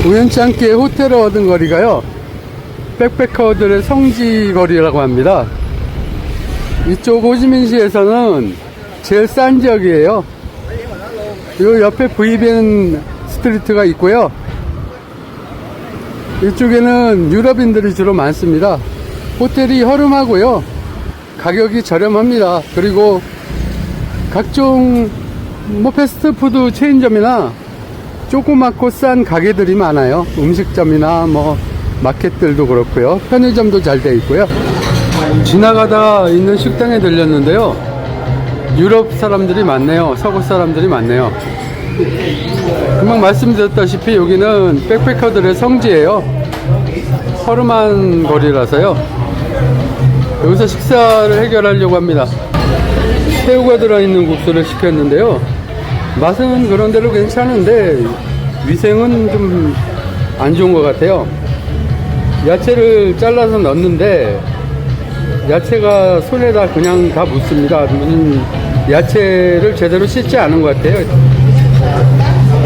우연치 않게 호텔을 얻은 거리가요, 백패커들의 성지 거리라고 합니다. 이쪽 호지민시에서는 제일 싼 지역이에요. 요 옆에 브이벤 스트리트가 있고요, 이쪽에는 유럽인들이 주로 많습니다. 호텔이 허름하고요, 가격이 저렴합니다. 그리고 각종 패스트푸드 체인점이나 조그맣고 싼 가게들이 많아요. 음식점이나 마켓들도 그렇고요, 편의점도 잘 돼 있고요. 지나가다 있는 식당에 들렸는데요, 유럽 사람들이 많네요. 서구 사람들이 많네요. 금방 말씀드렸다시피 여기는 백패커들의 성지예요. 허름한 거리라서요, 여기서 식사를 해결하려고 합니다. 새우가 들어있는 국수를 시켰는데요, 맛은 그런대로 괜찮은데 위생은 좀 안 좋은 것 같아요. 야채를 잘라서 넣는데 야채가 손에다 그냥 다 묻습니다. 야채를 제대로 씻지 않은 것 같아요.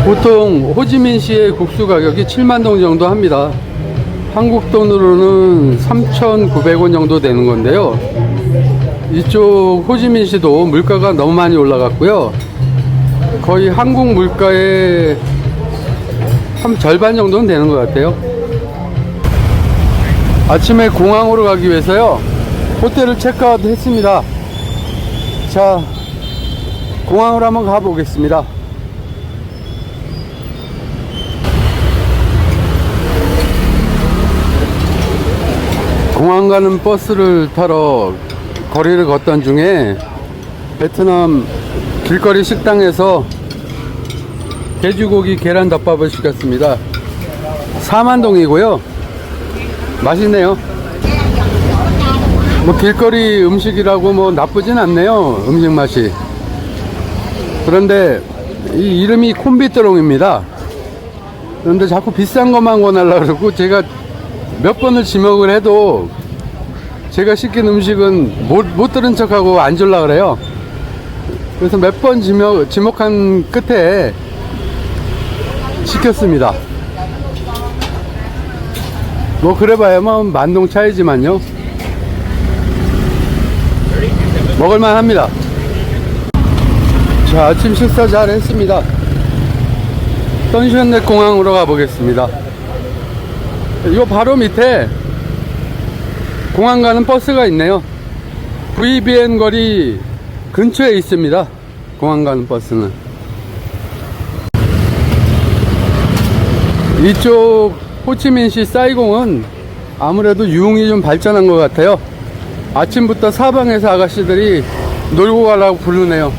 보통 호지민시의 국수 가격이 7만동 정도 합니다. 한국 돈으로는 3,900원 정도 되는 건데요, 이쪽 호지민시도 물가가 너무 많이 올라갔고요, 거의 한국 물가의 한 절반 정도는 되는 것 같아요. 아침에 공항으로 가기 위해서요, 호텔을 체크아웃 했습니다. 자, 공항으로 한번 가보겠습니다. 공항 가는 버스를 타러 거리를 걷던 중에 베트남 길거리 식당에서 돼지고기 계란덮밥을 시켰습니다. 4만동이고요 맛있네요. 길거리 음식이라고 나쁘진 않네요, 음식 맛이. 그런데 이 이름이 콤비뜨롱입니다. 그런데 자꾸 비싼 것만 권하려고 그러고, 제가 몇 번을 지목을 해도 제가 시킨 음식은 못 들은 척하고 안 줄라 그래요. 그래서 몇 번 지목한 끝에 시켰습니다. 그래봐야 만동 차이지만요, 먹을만 합니다. 자, 아침 식사 잘 했습니다. 던션넷 공항으로 가보겠습니다. 요 바로 밑에 공항 가는 버스가 있네요. VBN 거리 근처에 있습니다, 공항 가는 버스는. 이쪽 호치민시 사이공은 아무래도 유흥이 좀 발전한 것 같아요. 아침부터 사방에서 아가씨들이 놀고 가라고 부르네요.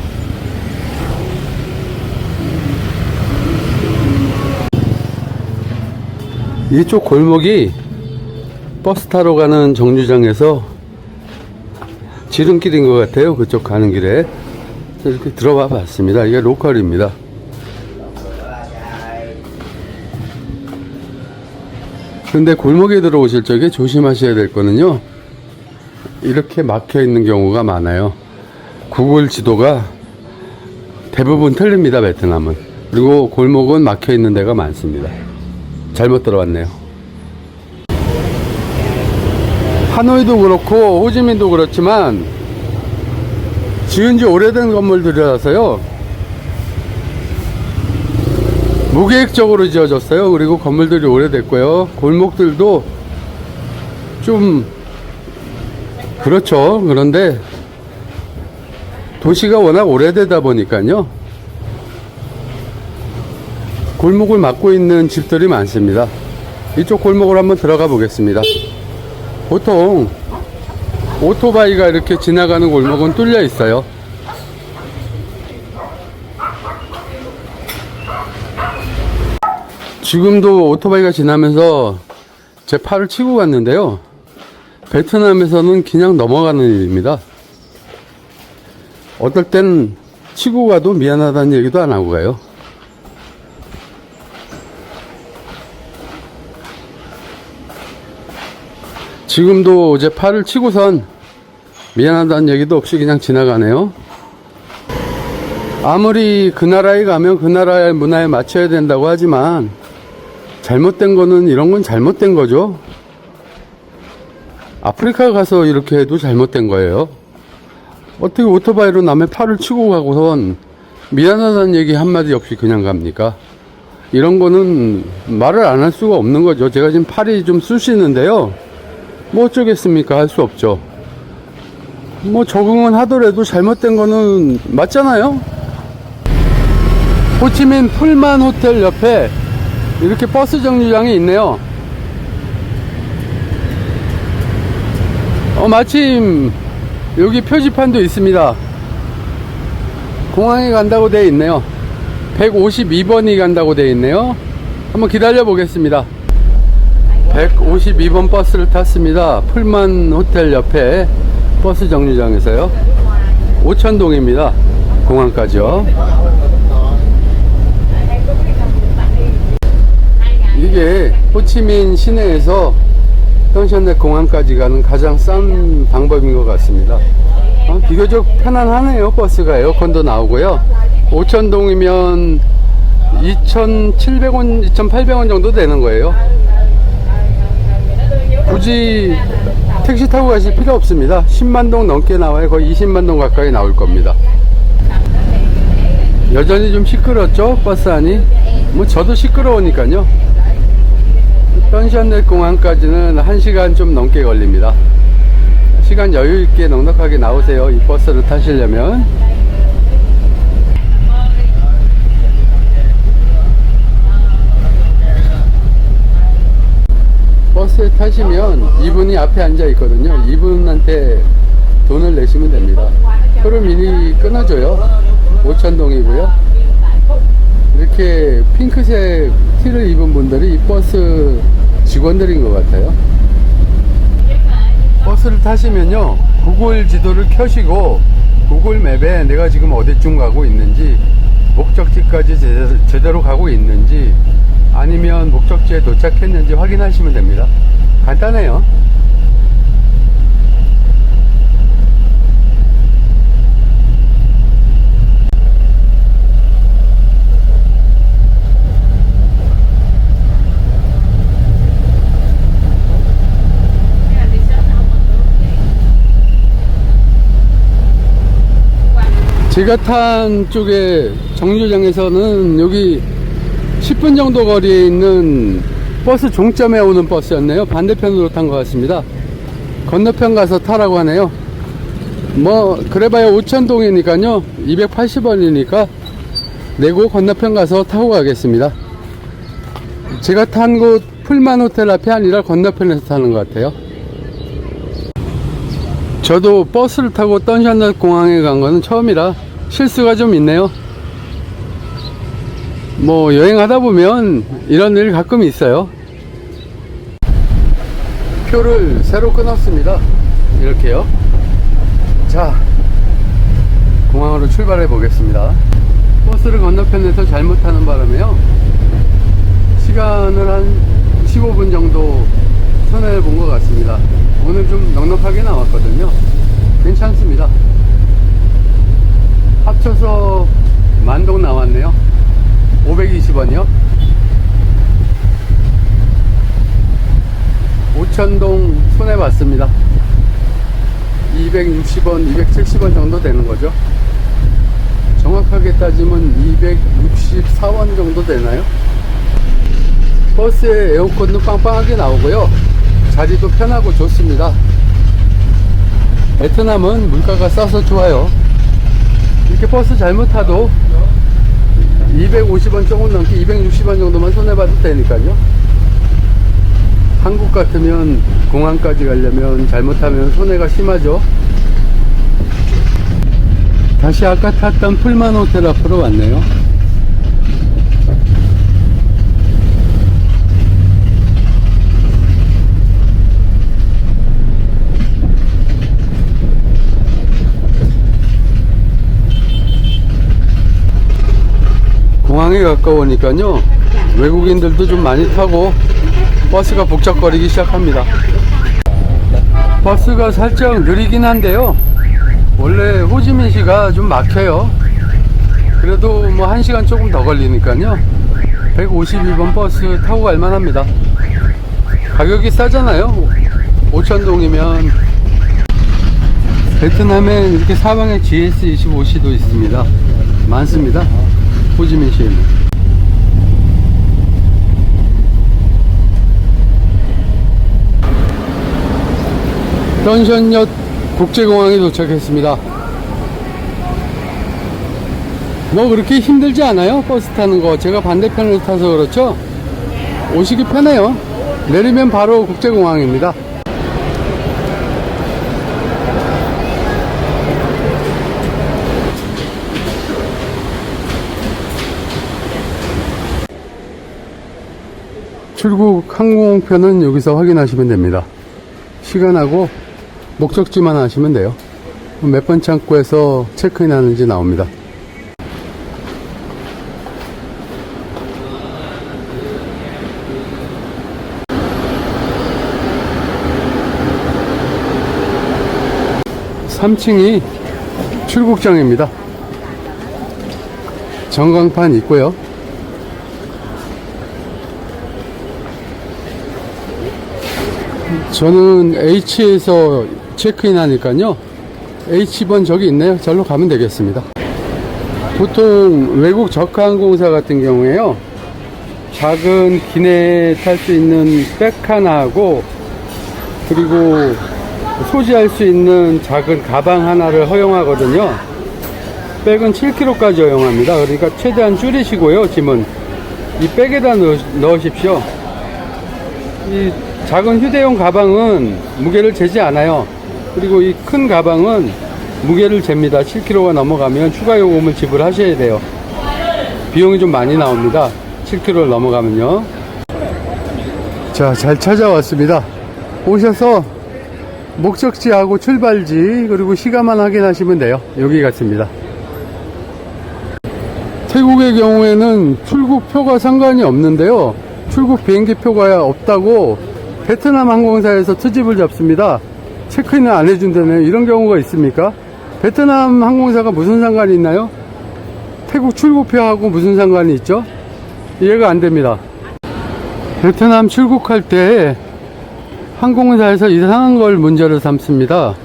이쪽 골목이 버스 타러 가는 정류장에서 지름길인 것 같아요. 그쪽 가는 길에 이렇게 들어와 봤습니다. 이게 로컬입니다. 근데 골목에 들어오실 적에 조심하셔야 될 거는요, 이렇게 막혀 있는 경우가 많아요. 구글 지도가 대부분 틀립니다, 베트남은. 그리고 골목은 막혀 있는 데가 많습니다. 잘못 들어왔네요. 하노이도 그렇고 호지민도 그렇지만 지은 지 오래된 건물들이라서요, 무계획적으로 지어졌어요. 그리고 건물들이 오래됐고요, 골목들도 좀 그렇죠. 그런데 도시가 워낙 오래되다 보니까요, 골목을 막고 있는 집들이 많습니다. 이쪽 골목으로 한번 들어가 보겠습니다. 보통 오토바이가 이렇게 지나가는 골목은 뚫려 있어요. 지금도 오토바이가 지나면서 제 팔을 치고 갔는데요, 베트남에서는 그냥 넘어가는 일입니다. 어떨 땐 치고 가도 미안하다는 얘기도 안 하고 가요. 지금도 제 팔을 치고선 미안하다는 얘기도 없이 그냥 지나가네요. 아무리 그 나라에 가면 그 나라의 문화에 맞춰야 된다고 하지만 잘못된 거는 이런 건 잘못된 거죠. 아프리카 가서 이렇게 해도 잘못된 거예요. 어떻게 오토바이로 남의 팔을 치고 가고선 미안하다는 얘기 한마디 없이 그냥 갑니까? 이런 거는 말을 안 할 수가 없는 거죠. 제가 지금 팔이 좀 쑤시는데요. 뭐 어쩌겠습니까? 할 수 없죠. 뭐 적응은 하더라도 잘못된 거는 맞잖아요. 호치민 풀만 호텔 옆에 이렇게 버스 정류장이 있네요. 마침 여기 표지판도 있습니다. 공항에 간다고 되어 있네요. 152번이 간다고 되어 있네요. 한번 기다려 보겠습니다. 152번 버스를 탔습니다. 풀만 호텔 옆에 버스 정류장에서요. 오천동입니다. 공항까지요. 이게 호치민 시내에서 던션네 공항까지 가는 가장 싼 방법인 것 같습니다. 비교적 편안하네요. 버스가 에어컨도 나오고요. 오천동이면 2,700원, 2,800원 정도 되는 거예요. 굳이 택시 타고 가실 필요 없습니다. 10만동 넘게 나와요. 거의 20만동 가까이 나올 겁니다. 여전히 좀 시끄럽죠? 버스 안이. 뭐 저도 시끄러우니까요. 던션네 공항까지는 1시간 좀 넘게 걸립니다. 시간 여유있게 넉넉하게 나오세요. 이 버스를 타시려면. 버스에 타시면 이분이 앞에 앉아 있거든요. 이분한테 돈을 내시면 됩니다. 표를 미리 끊어줘요. 오천동이고요. 이렇게 핑크색 티를 입은 분들이 이 버스 직원들인 것 같아요. 버스를 타시면요, 구글 지도를 켜시고 구글 맵에 내가 지금 어디쯤 가고 있는지, 목적지까지 제대로 가고 있는지, 아니면 목적지에 도착했는지 확인하시면 됩니다. 간단해요. 제가 탄 쪽에 정류장에서는 여기 10분 정도 거리에 있는 버스 종점에 오는 버스였네요. 반대편으로 탄 것 같습니다. 건너편 가서 타라고 하네요. 뭐 그래봐야 오천동이니까요, 280원이니까 내고 건너편 가서 타고 가겠습니다. 제가 탄 곳 풀만 호텔 앞이 아니라 건너편에서 타는 것 같아요. 저도 버스를 타고 던션네 공항에 간 거는 처음이라 실수가 좀 있네요. 뭐 여행하다 보면 이런 일 가끔 있어요. 표를 새로 끊었습니다. 이렇게요. 자, 공항으로 출발해 보겠습니다. 버스를 건너편에서 잘못하는 바람에요, 시간을 한 15분 정도 손해를 본 것 같습니다. 오늘 좀 넉넉하게 나왔거든요. 괜찮습니다. 합쳐서 만동 나왔네요. 520원이요. 오천동 손해봤습니다. 260원, 270원 정도 되는 거죠. 정확하게 따지면 264원 정도 되나요? 버스에 에어컨도 빵빵하게 나오고요. 자리도 편하고 좋습니다. 베트남은 물가가 싸서 좋아요. 이렇게 버스 잘못 타도 250원 조금 넘게 260원 정도만 손해봐도 되니까요. 한국 같으면 공항까지 가려면 잘못하면 손해가 심하죠. 다시 아까 탔던 풀만 호텔 앞으로 왔네요. 공항에 가까우니까요, 외국인들도 좀 많이 타고 버스가 북적거리기 시작합니다. 버스가 살짝 느리긴 한데요, 원래 호지민시가 좀 막혀요. 그래도 뭐 1시간 조금 더 걸리니까요, 152번 버스 타고 갈만 합니다. 가격이 싸잖아요. 5,000동이면. 베트남에 이렇게 사방에 GS25C도 있습니다. 많습니다. 호지민시에는. 던션역 국제공항에 도착했습니다. 뭐 그렇게 힘들지 않아요. 버스 타는 거. 제가 반대편을 타서 그렇죠. 오시기 편해요. 내리면 바로 국제공항입니다. 출국 항공편은 여기서 확인하시면 됩니다. 시간하고 목적지만 하시면 돼요. 몇 번 창구에서 체크인 하는지 나옵니다. (3층이) 출국장입니다. 전광판 있고요. 저는 H에서 체크인 하니까요. H번 저기 있네요. 절로 가면 되겠습니다. 보통 외국 저가항공사 같은 경우에요, 작은 기내에 탈 수 있는 백 하나하고, 그리고 소지할 수 있는 작은 가방 하나를 허용하거든요. 백은 7kg까지 허용합니다. 그러니까 최대한 줄이시고요. 짐은 이 백에다 넣으십시오. 이 작은 휴대용 가방은 무게를 재지 않아요. 그리고 이 큰 가방은 무게를 잽니다. 7kg가 넘어가면 추가 요금을 지불하셔야 돼요. 비용이 좀 많이 나옵니다. 7kg를 넘어가면요. 자, 잘 찾아왔습니다. 오셔서 목적지하고 출발지 그리고 시간만 확인하시면 돼요. 여기 같습니다. 태국의 경우에는 출국표가 상관이 없는데요, 출국 비행기표가 없다고 베트남 항공사에서 트집을 잡습니다. 체크인을 안 해준다네요. 이런 경우가 있습니까? 베트남 항공사가 무슨 상관이 있나요? 태국 출국표하고 무슨 상관이 있죠? 이해가 안 됩니다. 베트남 출국할 때 항공사에서 이상한 걸 문제를 삼습니다.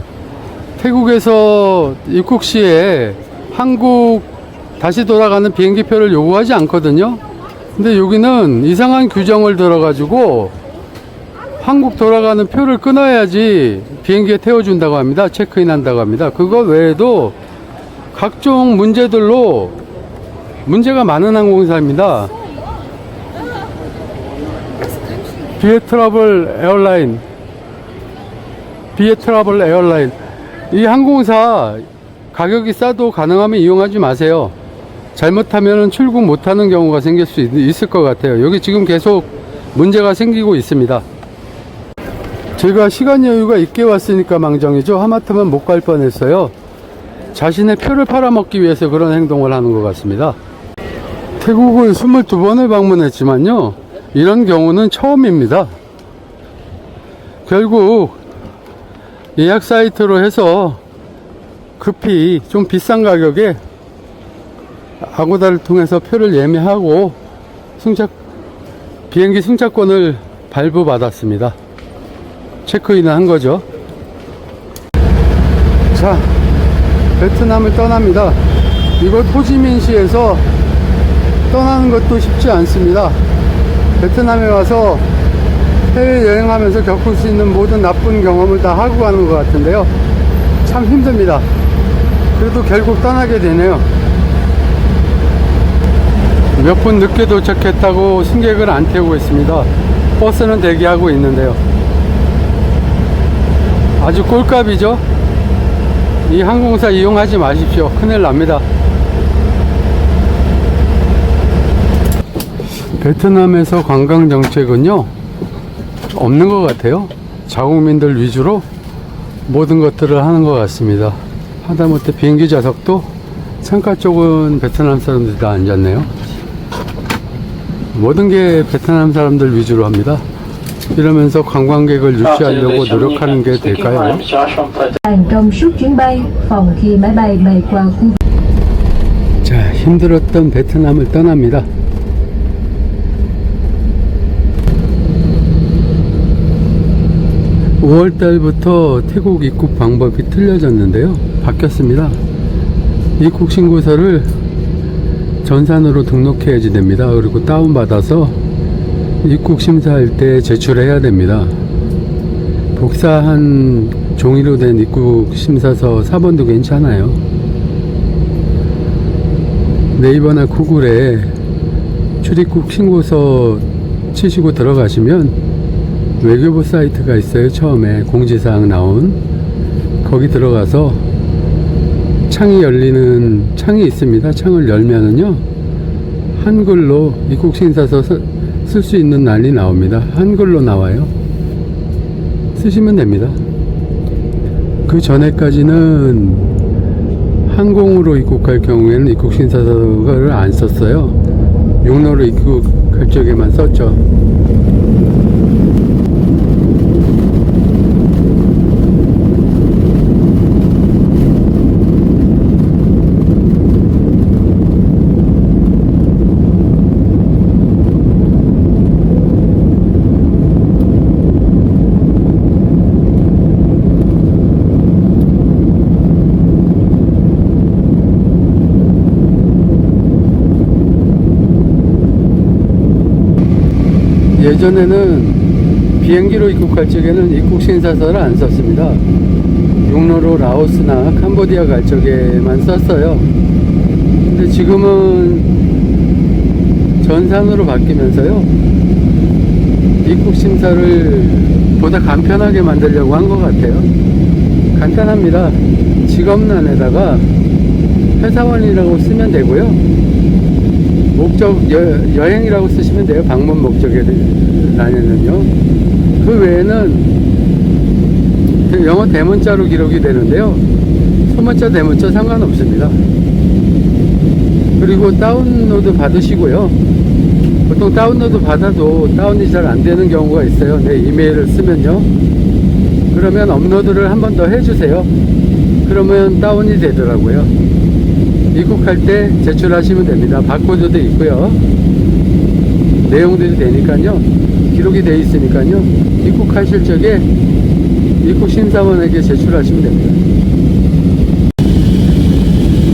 태국에서 입국 시에 한국 다시 돌아가는 비행기표를 요구하지 않거든요. 근데 여기는 이상한 규정을 들어가지고 한국 돌아가는 표를 끊어야지 비행기에 태워준다고 합니다. 체크인 한다고 합니다. 그거 외에도 각종 문제들로 문제가 많은 항공사입니다. 비에트라블 에어라인. 이 항공사 가격이 싸도 가능하면 이용하지 마세요. 잘못하면 출국 못하는 경우가 생길 수 있을 것 같아요. 여기 지금 계속 문제가 생기고 있습니다. 제가 시간 여유가 있게 왔으니까 망정이죠. 하마터면 못 갈 뻔했어요. 자신의 표를 팔아먹기 위해서 그런 행동을 하는 것 같습니다. 태국을 22번을 방문했지만요, 이런 경우는 처음입니다. 결국 예약 사이트로 해서 급히 좀 비싼 가격에 아고다를 통해서 표를 예매하고 비행기 승차권을 발부받았습니다. 체크인을 한 거죠. 자, 베트남을 떠납니다. 이곳 호지민시에서 떠나는 것도 쉽지 않습니다. 베트남에 와서 해외여행하면서 겪을 수 있는 모든 나쁜 경험을 다 하고 가는 것 같은데요, 참 힘듭니다. 그래도 결국 떠나게 되네요. 몇 분 늦게 도착했다고 승객을 안 태우고 있습니다. 버스는 대기하고 있는데요. 아주 꼴값이죠. 이 항공사 이용하지 마십시오. 큰일 납니다. 베트남에서 관광 정책은요, 없는 것 같아요. 자국민들 위주로 모든 것들을 하는 것 같습니다. 하다못해 비행기 좌석도 창가 쪽은 베트남 사람들이 다 앉았네요. 모든 게 베트남 사람들 위주로 합니다. 이러면서 관광객을 유치하려고 노력하는 게 될까요? 자, 힘들었던 베트남을 떠납니다. 5월달부터 태국 입국 방법이 틀려졌는데요. 바뀌었습니다. 입국 신고서를 전산으로 등록해야지 됩니다. 그리고 다운받아서 입국 심사할 때 제출해야 됩니다. 복사한 종이로 된 입국 심사서 4번도 괜찮아요. 네이버나 구글에 출입국 신고서 치시고 들어가시면 외교부 사이트가 있어요. 처음에 공지사항 나온 거기 들어가서 창이 열리는 창이 있습니다. 창을 열면은요 한글로 입국 심사서 쓸 수 있는 난이 나옵니다. 한글로 나와요. 쓰시면 됩니다. 그 전에까지는 항공으로 입국할 경우에는 입국 심사서를 안 썼어요. 육로로 입국할 적에만 썼죠. 예전에는 비행기로 입국할 적에는 입국 심사서를 안 썼습니다. 육로로 라오스나 캄보디아 갈 적에만 썼어요. 근데 지금은 전산으로 바뀌면서요 입국 심사를 보다 간편하게 만들려고 한 것 같아요. 간단합니다. 직업란에다가 회사원이라고 쓰면 되고요. 목적 여행이라고 쓰시면 돼요. 방문 목적에는요. 그 외에는 영어 대문자로 기록이 되는데요. 소문자 대문자 상관없습니다. 그리고 다운로드 받으시고요. 보통 다운로드 받아도 다운이 잘 안 되는 경우가 있어요. 내 이메일을 쓰면요. 그러면 업로드를 한 번 더 해주세요. 그러면 다운이 되더라고요. 입국할 때 제출하시면 됩니다. 바코드도 있고요. 내용들이 되니까요. 기록이 돼 있으니까요. 입국하실 적에 입국심사원에게 제출하시면 됩니다.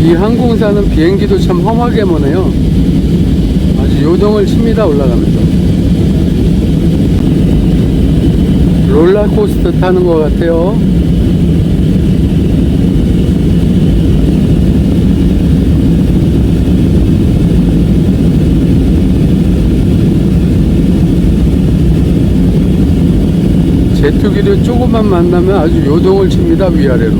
이 항공사는 비행기도 참 험하게 모네요. 아주 요동을 칩니다. 올라가면서 롤러코스터 타는 것 같아요. 제트기를 조금만 만나면 아주 요동을 칩니다. 위아래로.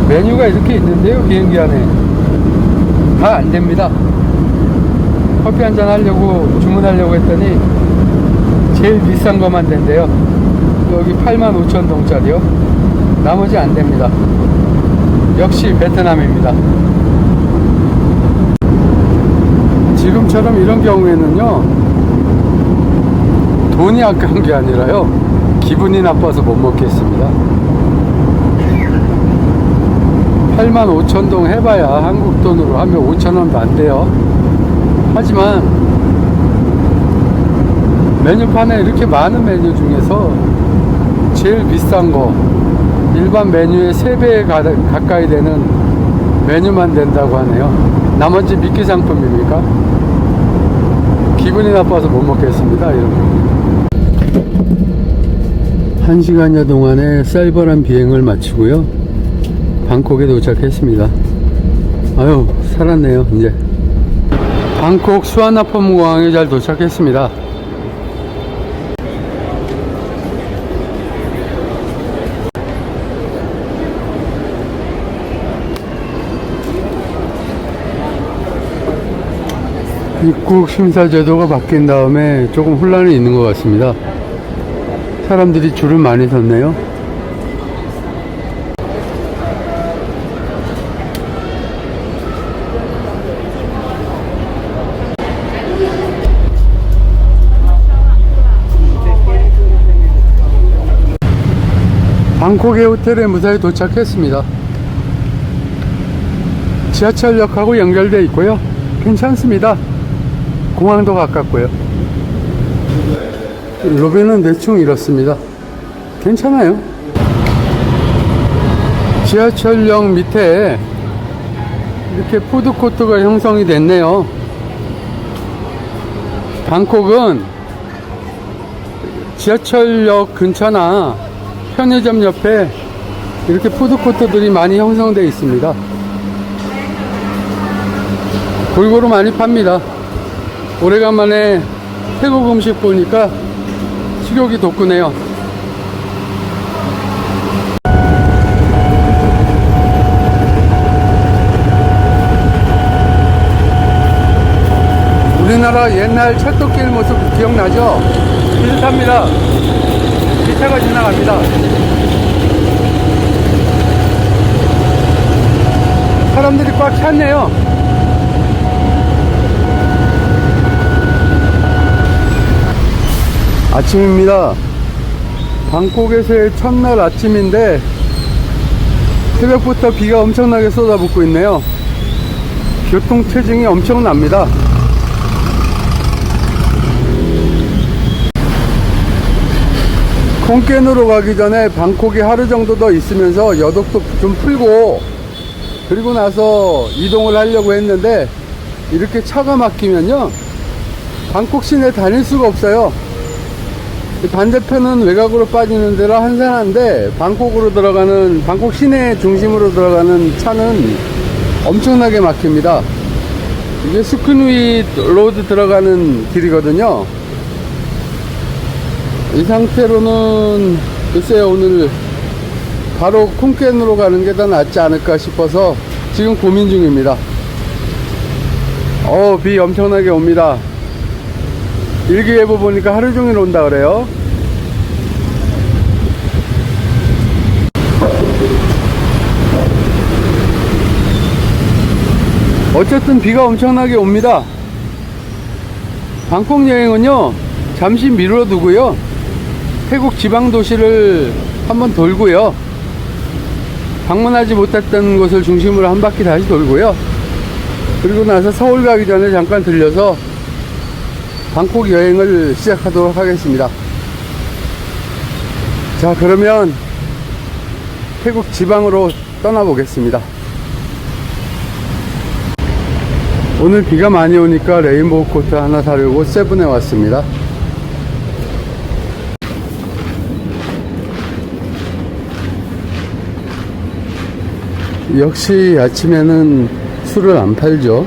메뉴가 이렇게 있는데요. 비행기 안에 다 안됩니다. 커피 한잔 하려고 주문하려고 했더니 제일 비싼 것만 된대요. 여기 85,000동짜리요. 나머지 안 됩니다. 역시 베트남입니다. 지금처럼 이런 경우에는요, 돈이 아까운 게 아니라요, 기분이 나빠서 못 먹겠습니다. 85,000동 해봐야 한국 돈으로 하면 5,000원도 안 돼요. 하지만 메뉴판에 이렇게 많은 메뉴 중에서 제일 비싼 거, 일반 메뉴의 3배 가까이 되는 메뉴만 된다고 하네요. 나머지 미끼 상품입니까? 기분이 나빠서 못 먹겠습니다. 이런 거. 1시간여 동안의 쌀벌한 비행을 마치고요, 방콕에 도착했습니다. 아유, 살았네요. 이제 방콕 수완나폼 공항에 잘 도착했습니다. 입국 심사 제도가 바뀐 다음에 조금 혼란이 있는 것 같습니다. 사람들이 줄을 많이 섰네요. 방콕의 호텔에 무사히 도착했습니다. 지하철역하고 연결되어 있고요. 괜찮습니다. 공항도 가깝고요. 로비는 대충 이렇습니다. 괜찮아요. 지하철역 밑에 이렇게 푸드코트가 형성이 됐네요. 방콕은 지하철역 근처나 편의점 옆에 이렇게 푸드코트들이 많이 형성되어 있습니다. 골고루 많이 팝니다. 오래간만에 태국 음식 보니까 식욕이 돋구네요. 우리나라 옛날 철도길 모습 기억나죠? 비슷합니다. 기차가 지나갑니다. 사람들이 꽉 찼네요. 아침입니다. 방콕에서의 첫날 아침인데 새벽부터 비가 엄청나게 쏟아붓고 있네요. 교통체증이 엄청납니다. 콩켄으로 가기 전에 방콕에 하루 정도 더 있으면서 여독도 좀 풀고 그리고 나서 이동을 하려고 했는데 이렇게 차가 막히면요 방콕 시내 다닐 수가 없어요. 반대편은 외곽으로 빠지는 데라 한산한데 방콕 시내 중심으로 들어가는 차는 엄청나게 막힙니다. 이게 수크누이 로드 들어가는 길이거든요. 이 상태로는 글쎄요, 오늘 바로 콩켄으로 가는 게 더 낫지 않을까 싶어서 지금 고민 중입니다. 비 엄청나게 옵니다. 일기예보 보니까 하루 종일 온다 그래요. 어쨌든 비가 엄청나게 옵니다. 방콕 여행은요 잠시 미뤄두고요 태국 지방 도시를 한번 돌고요 방문하지 못했던 곳을 중심으로 한 바퀴 다시 돌고요 그리고 나서 서울 가기 전에 잠깐 들려서 방콕 여행을 시작하도록 하겠습니다. 자, 그러면 태국 지방으로 떠나보겠습니다. 오늘 비가 많이 오니까 레인보우 코트 하나 사려고 세븐에 왔습니다. 역시 아침에는 술을 안 팔죠.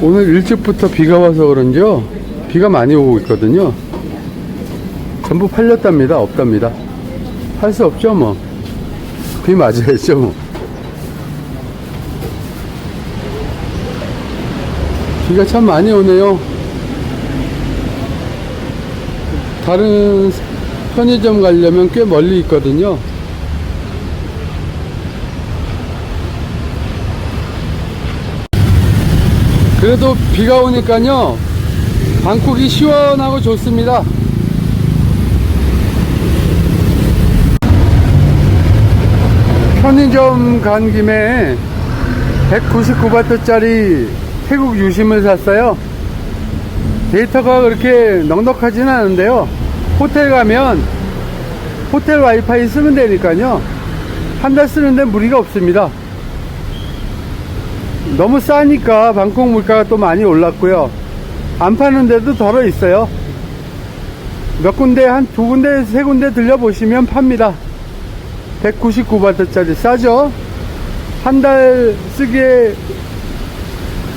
오늘 일찍부터 비가 와서 그런지요 비가 많이 오고 있거든요. 전부 팔렸답니다. 없답니다. 팔 수 없죠 뭐. 비 맞아야죠 뭐. 비가 참 많이 오네요. 다른 편의점 가려면 꽤 멀리 있거든요. 그래도 비가 오니까요 방콕이 시원하고 좋습니다. 편의점 간 김에 199바트짜리 태국 유심을 샀어요. 데이터가 그렇게 넉넉하지는 않은데요 호텔 가면 호텔 와이파이 쓰면 되니까요 한 달 쓰는데 무리가 없습니다. 너무 싸니까 방콕 물가가 또 많이 올랐고요 안 파는 데도 덜어 있어요. 몇 군데 한 두 군데 세 군데 들려보시면 팝니다. 199바트짜리 싸죠. 한 달 쓰기에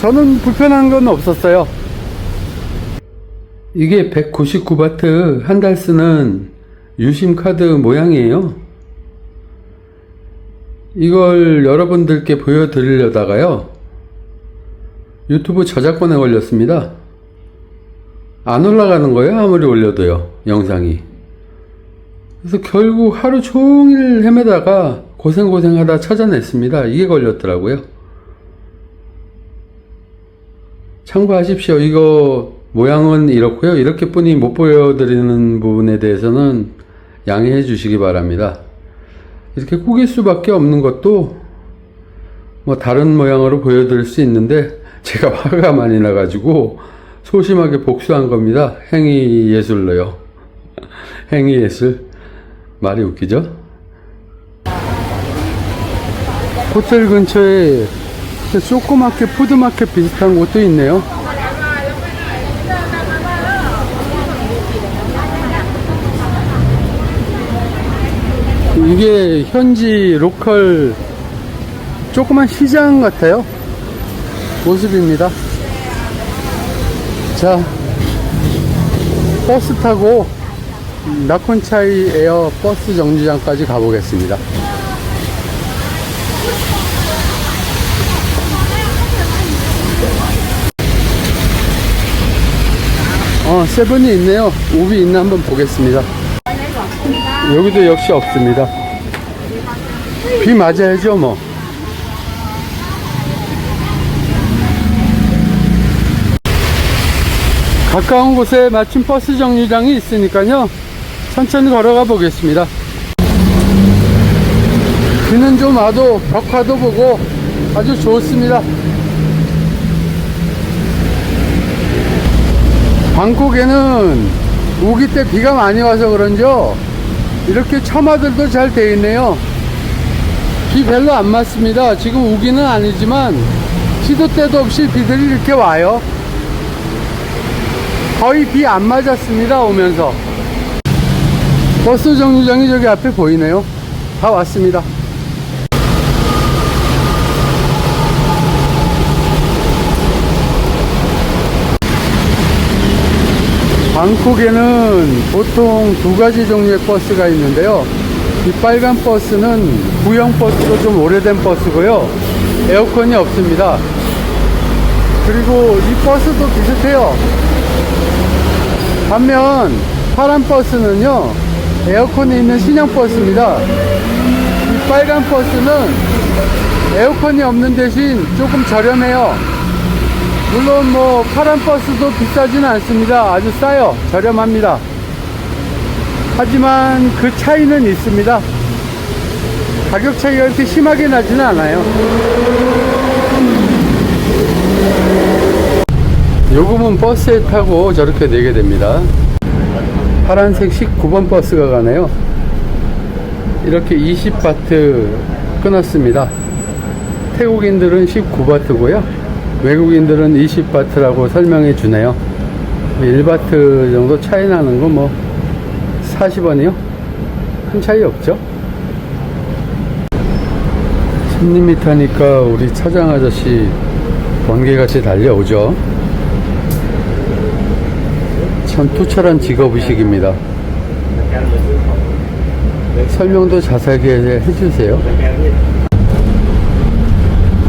저는 불편한 건 없었어요. 이게 199바트 한 달 쓰는 유심 카드 모양이에요. 이걸 여러분들께 보여드리려다가요 유튜브 저작권에 걸렸습니다. 안 올라가는 거예요 아무리 올려도요 영상이. 그래서 결국 하루 종일 헤매다가 고생하다 찾아냈습니다. 이게 걸렸더라고요. 참고하십시오. 이거 모양은 이렇고요. 이렇게 뿐이 못 보여드리는 부분에 대해서는 양해해 주시기 바랍니다. 이렇게 꾸길 수밖에 없는 것도 뭐 다른 모양으로 보여드릴 수 있는데 제가 화가 많이 나가지고 소심하게 복수한 겁니다. 행위 예술로요. 행위 예술. 말이 웃기죠? 호텔 근처에 조그맣게 푸드마켓 비슷한 곳도 있네요. 이게 현지 로컬 조그만 시장 같아요. 모습입니다. 자, 버스 타고 나콘차이 에어 버스 정류장까지 가보겠습니다. 세븐이 있네요. 우비 있나 한번 보겠습니다. 여기도 역시 없습니다. 비 맞아야죠 뭐. 가까운 곳에 마침 버스 정류장이 있으니까요 천천히 걸어가 보겠습니다. 비는 좀 와도 벽화도 보고 아주 좋습니다. 방콕에는 우기 때 비가 많이 와서 그런지요 이렇게 처마들도 잘 되어 있네요. 비 별로 안 맞습니다. 지금 우기는 아니지만 시도 때도 없이 비들이 이렇게 와요. 거의 비 안 맞았습니다. 오면서 버스 정류장이 저기 앞에 보이네요. 다 왔습니다. 방콕에는 보통 두 가지 종류의 버스가 있는데요. 이 빨간 버스는 구형 버스로 좀 오래된 버스고요. 에어컨이 없습니다. 그리고 이 버스도 비슷해요. 반면 파란 버스는요 에어컨이 있는 신형 버스입니다. 이 빨간 버스는 에어컨이 없는 대신 조금 저렴해요. 물론 뭐 파란 버스도 비싸지는 않습니다. 아주 싸요. 저렴합니다. 하지만 그 차이는 있습니다. 가격 차이가 그렇게 심하게 나지는 않아요. 요금은 버스에 타고 저렇게 내게 됩니다. 파란색 19번 버스가 가네요. 이렇게 20바트 끊었습니다. 태국인들은 19바트고요 외국인들은 20바트라고 설명해 주네요. 1바트 정도 차이 나는 거 뭐 40원이요? 큰 차이 없죠? 손님이 타니까 우리 차장 아저씨 번개같이 달려오죠. 참 투철한 직업의식입니다. 설명도 자세하게 해주세요.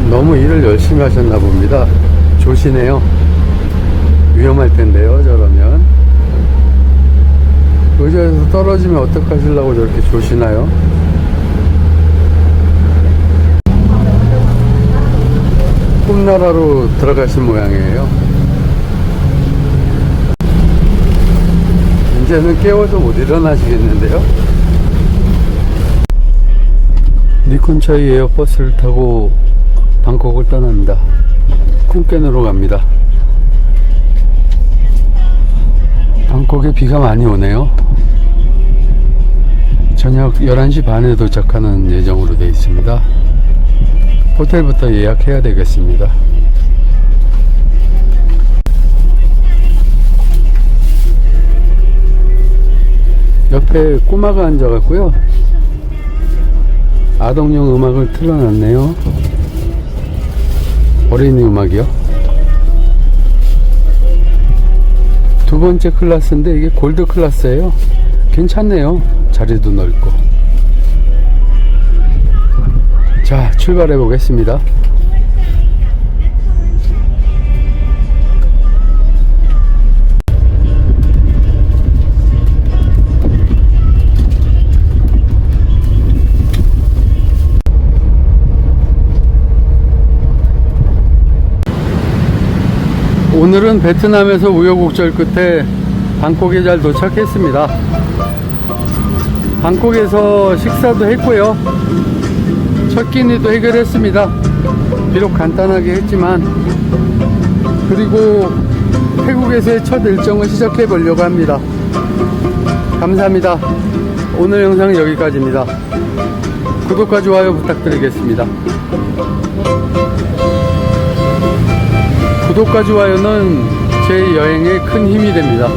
너무 일을 열심히 하셨나 봅니다. 조시네요. 위험할 텐데요, 저러면. 의자에서 떨어지면 어떡하시려고 저렇게 조시나요? 꿈나라로 들어가신 모양이에요. 이제는 깨워서 못 일어나시겠는데요? 니콘차이 에어버스를 타고 방콕을 떠납니다. 쿵켄으로 갑니다. 방콕에 비가 많이 오네요. 저녁 11시 반에 도착하는 예정으로 되어 있습니다. 호텔부터 예약해야 되겠습니다. 옆에 꼬마가 앉아갖고요 아동용 음악을 틀어놨네요. 어린이 음악이요. 두 번째 클래스인데 이게 골드 클래스예요. 괜찮네요. 자리도 넓고. 자, 출발해 보겠습니다. 오늘은 베트남에서 우여곡절 끝에 방콕에 잘 도착했습니다. 방콕에서 식사도 했고요. 첫 끼니도 해결했습니다. 비록 간단하게 했지만, 그리고 태국에서의 첫 일정을 시작해 보려고 합니다. 감사합니다. 오늘 영상은 여기까지입니다. 구독과 좋아요 부탁드리겠습니다. 구독과 좋아요는 제 여행에 큰 힘이 됩니다.